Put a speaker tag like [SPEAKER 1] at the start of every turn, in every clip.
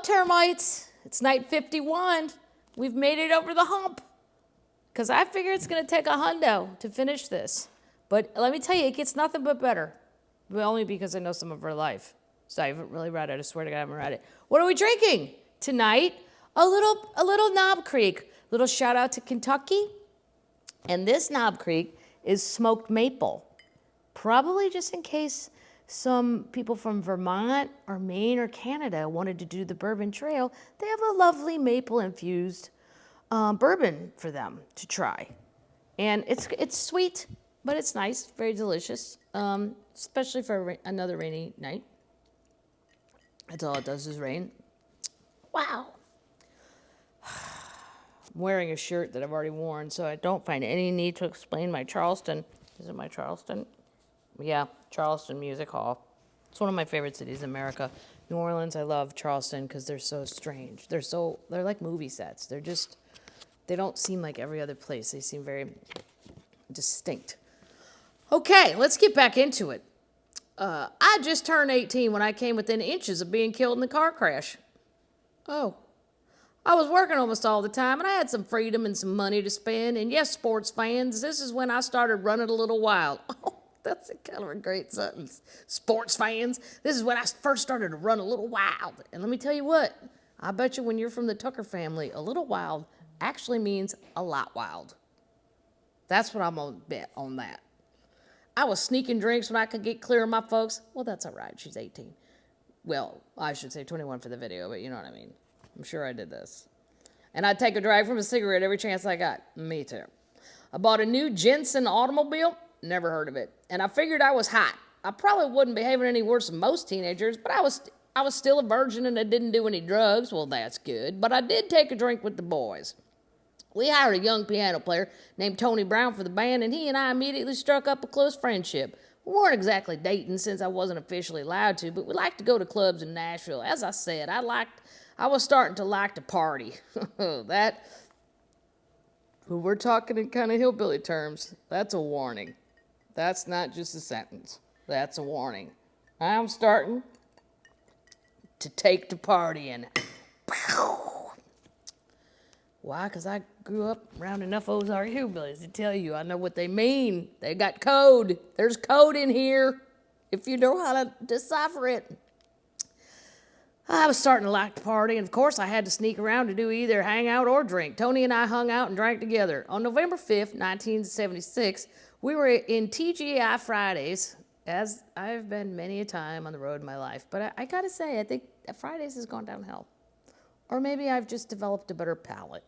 [SPEAKER 1] Termites? It's night 51. We've made it over the hump. Because I figure it's going to take a hundo to finish this. But let me tell you, it gets nothing but better. But only because I know some of her life. So I haven't really read it. I swear to God, I haven't read it. What are we drinking tonight? A little Knob Creek. Little shout out to Kentucky. And this Knob Creek is smoked maple. Probably just in case some people from Vermont or Maine or Canada wanted to do the Bourbon Trail. They have a lovely maple-infused bourbon for them to try. And it's sweet, but it's nice, very delicious, especially for another rainy night. That's all it does is rain. Wow. I'm wearing a shirt that I've already worn, so I don't find any need to explain my Charleston. Is it my Charleston? Yeah, Charleston Music Hall. It's one of my favorite cities in America. New Orleans, I love Charleston because they're so strange. They're like movie sets. They don't seem like every other place. They seem very distinct. Okay, let's get back into it. I just turned 18 when I came within inches of being killed in a car crash. Oh. I was working almost all the time, and I had some freedom and some money to spend. And yes, sports fans, this is when I started running a little wild. Oh, that's kind of a great sentence. Sports fans, this is when I first started to run a little wild. And let me tell you what, I bet you when you're from the Tucker family, a little wild actually means a lot wild. That's what I'm going to bet on that. I was sneaking drinks when I could get clear of my folks. Well, that's all right. She's 18. Well, I should say 21 for the video, but you know what I mean. I'm sure I did this. And I'd take a drag from a cigarette every chance I got. Me too. I bought a new Jensen automobile. Never heard of it. And I figured I was hot. I probably wouldn't be behaving any worse than most teenagers, but I was still a virgin and I didn't do any drugs. Well, that's good. But I did take a drink with the boys. We hired a young piano player named Tony Brown for the band, and he and I immediately struck up a close friendship. We weren't exactly dating since I wasn't officially allowed to, but we liked to go to clubs in Nashville. As I said, I was starting to like to party. We're talking in kind of hillbilly terms. That's a warning. That's not just a sentence. That's a warning. I'm starting to take to partying. Why? Because I grew up around enough Ozark hillbillies to tell you I know what they mean. They got code. There's code in here if you know how to decipher it. I was starting to like to party, and of course I had to sneak around to do either hang out or drink. Tony and I hung out and drank together. On November 5th, 1976, we were in TGI Fridays, as I've been many a time on the road in my life. But I gotta say, I think Fridays has gone downhill. Or maybe I've just developed a better palate.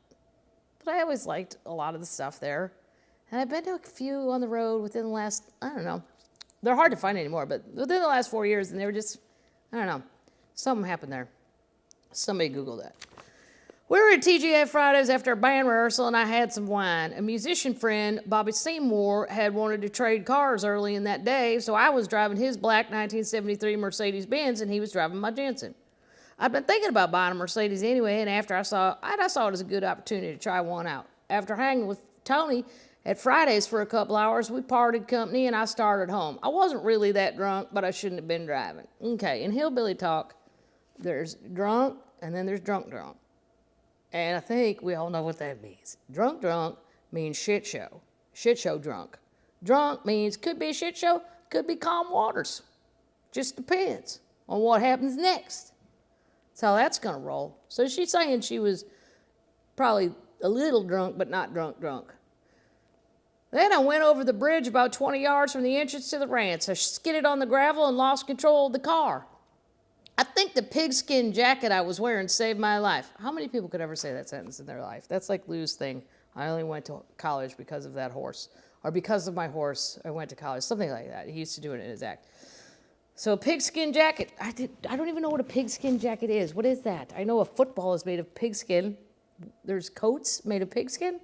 [SPEAKER 1] But I always liked a lot of the stuff there. And I've been to a few on the road within the last, I don't know. They're hard to find anymore, but within the last 4 years, and they were just, I don't know. Something happened there. Somebody Google that. We were at TGA Fridays after a band rehearsal, and I had some wine. A musician friend, Bobby Seymour, had wanted to trade cars early in that day, so I was driving his black 1973 Mercedes-Benz, and he was driving my Jensen. I'd been thinking about buying a Mercedes anyway, and after I saw it as a good opportunity to try one out. After hanging with Tony at Fridays for a couple hours, we parted company, and I started home. I wasn't really that drunk, but I shouldn't have been driving. Okay, in hillbilly talk, there's drunk, and then there's drunk. And I think we all know what that means. Drunk means shit show. Shit show drunk. Drunk means could be a shit show, could be calm waters. Just depends on what happens next. That's how that's going to roll. So she's saying she was probably a little drunk, but not drunk. Then I went over the bridge about 20 yards from the entrance to the ranch. I skidded on the gravel and lost control of the car. I think the pigskin jacket I was wearing saved my life. How many people could ever say that sentence in their life? That's like Lou's thing. I only went to college because of that horse. Or because of my horse, I went to college. Something like that. He used to do it in his act. So a pigskin jacket. I don't even know what a pigskin jacket is. What is that? I know a football is made of pigskin. There's coats made of pigskin.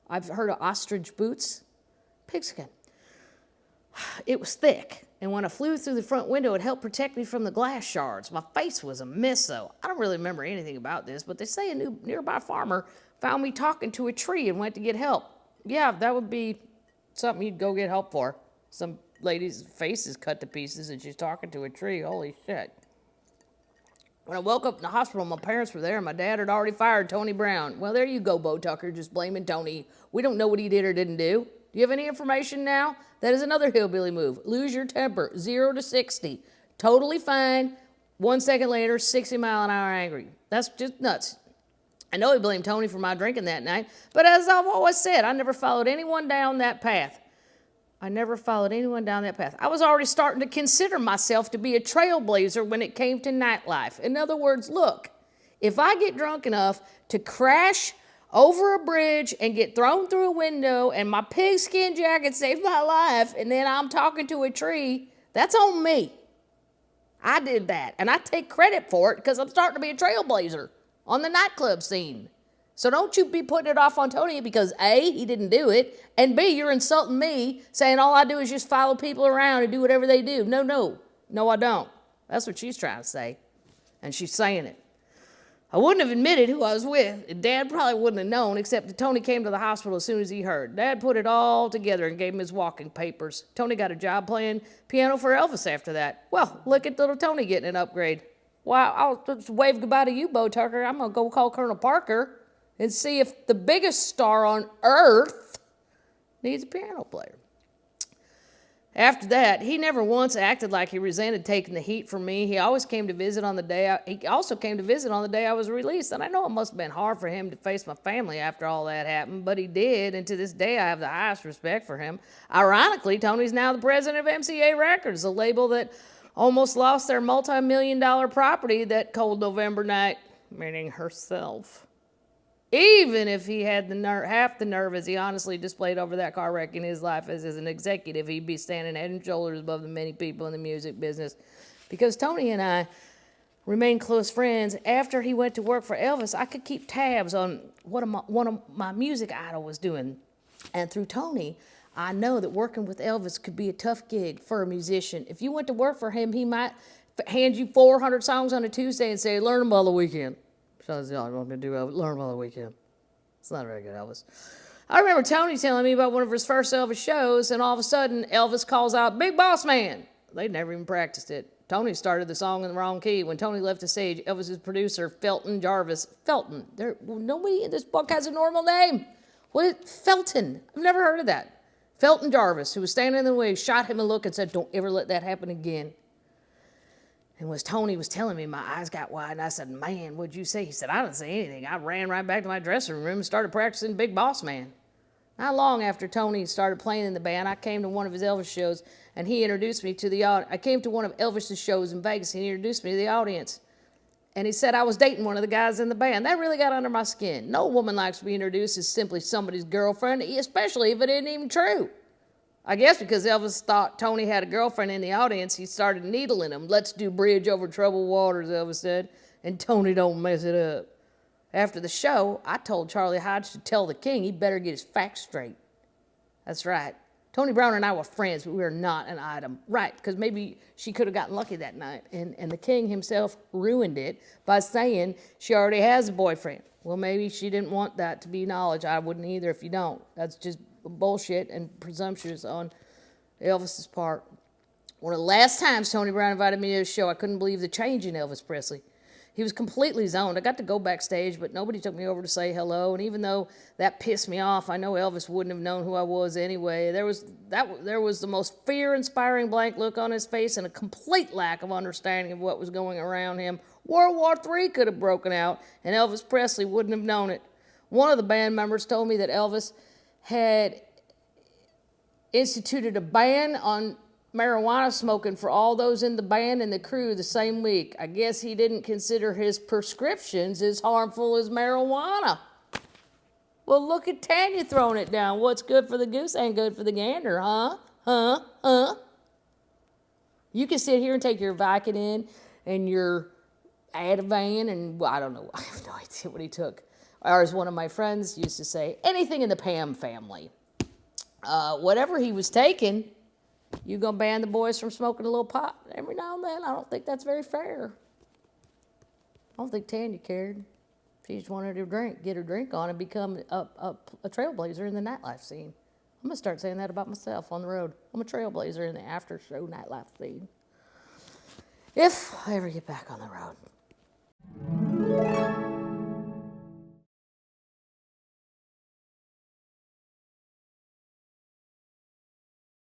[SPEAKER 1] I've heard of ostrich boots. Pigskin. It was thick. And when I flew through the front window, it helped protect me from the glass shards. My face was a mess, though. I don't really remember anything about this, but they say a nearby farmer found me talking to a tree and went to get help. Yeah, that would be something you'd go get help for. Some lady's face is cut to pieces and she's talking to a tree. Holy shit. When I woke up in the hospital, my parents were there, and my dad had already fired Tony Brown. Well, there you go, Bo Tucker, just blaming Tony. We don't know what he did or didn't do. Do you have any information now? That is another hillbilly move. Lose your temper, 0 to 60. Totally fine. 1 second later, 60-mile-an-hour angry. That's just nuts. I know he blamed Tony for my drinking that night, but as I've always said, I never followed anyone down that path. I was already starting to consider myself to be a trailblazer when it came to nightlife. In other words, look, if I get drunk enough to crash over a bridge and get thrown through a window and my pigskin jacket saved my life and then I'm talking to a tree, that's on me. I did that, and I take credit for it because I'm starting to be a trailblazer on the nightclub scene. So don't you be putting it off on Tony because A, he didn't do it, and B, you're insulting me saying all I do is just follow people around and do whatever they do. No, I don't. That's what she's trying to say, and she's saying it. I wouldn't have admitted who I was with. Dad probably wouldn't have known, except that Tony came to the hospital as soon as he heard. Dad put it all together and gave him his walking papers. Tony got a job playing piano for Elvis after that. Well, look at little Tony getting an upgrade. Well, I'll just wave goodbye to you, Bo Tucker. I'm going to go call Colonel Parker and see if the biggest star on earth needs a piano player. After that, he never once acted like he resented taking the heat from me. He always came to visit on the day. He also came to visit on the day I was released. And I know it must have been hard for him to face my family after all that happened, but he did. And to this day, I have the highest respect for him. Ironically, Tony's now the president of MCA Records, a label that almost lost their multi-million-dollar property that cold November night, meaning herself. Even if he had half the nerve as he honestly displayed over that car wreck in his life as an executive, he'd be standing head and shoulders above the many people in the music business. Because Tony and I remained close friends. After he went to work for Elvis, I could keep tabs on what one of my music idol was doing. And through Tony, I know that working with Elvis could be a tough gig for a musician. If you went to work for him, he might hand you 400 songs on a Tuesday and say, learn them all the weekend. I'm going to do learn them all the weekend. It's not very good, Elvis. I remember Tony telling me about one of his first Elvis shows, and all of a sudden, Elvis calls out, Big Boss Man. They'd never even practiced it. Tony started the song in the wrong key. When Tony left the stage, Elvis's producer, Felton Jarvis, nobody in this book has a normal name. Felton. I've never heard of that. Felton Jarvis, who was standing in the way, shot him a look and said, don't ever let that happen again. And as Tony was telling me, my eyes got wide, and I said, man, what'd you say? He said, I didn't say anything. I ran right back to my dressing room and started practicing Big Boss Man. Not long after Tony started playing in the band, I came to one of his Elvis shows, and he introduced me to the audience. I came to one of Elvis's shows in Vegas, and he introduced me to the audience. And he said I was dating one of the guys in the band. That really got under my skin. No woman likes to be introduced as simply somebody's girlfriend, especially if it isn't even true. I guess because Elvis thought Tony had a girlfriend in the audience, he started needling him. Let's do bridge over troubled waters, Elvis said, and Tony don't mess it up. After the show, I told Charlie Hodge to tell the king he better get his facts straight. That's right. Tony Brown and I were friends, but we were not an item. Right, because maybe she could have gotten lucky that night, and the king himself ruined it by saying she already has a boyfriend. Well, maybe she didn't want that to be knowledge. I wouldn't either if you don't. That's just bullshit and presumptuous on Elvis's part. One of the last times Tony Brown invited me to his show, I couldn't believe the change in Elvis Presley. He was completely zoned. I got to go backstage, but nobody took me over to say hello. And even though that pissed me off, I know Elvis wouldn't have known who I was anyway. There was the most fear-inspiring blank look on his face and a complete lack of understanding of what was going around him. World War III could have broken out, and Elvis Presley wouldn't have known it. One of the band members told me that Elvis had instituted a ban on marijuana smoking for all those in the band and the crew the same week. I guess he didn't consider his prescriptions as harmful as marijuana. Well, look at Tanya throwing it down. What's good for the goose ain't good for the gander, huh? You can sit here and take your Vicodin and your Ativan and, well, I don't know. I have no idea what he took. Or as one of my friends used to say, anything in the Pam family. Whatever he was taking, you gonna ban the boys from smoking a little pot every now and then? I don't think that's very fair. I don't think Tanya cared. She just wanted to get her drink on and become a trailblazer in the nightlife scene. I'm gonna start saying that about myself on the road. I'm a trailblazer in the after show nightlife scene. If I ever get back on the road.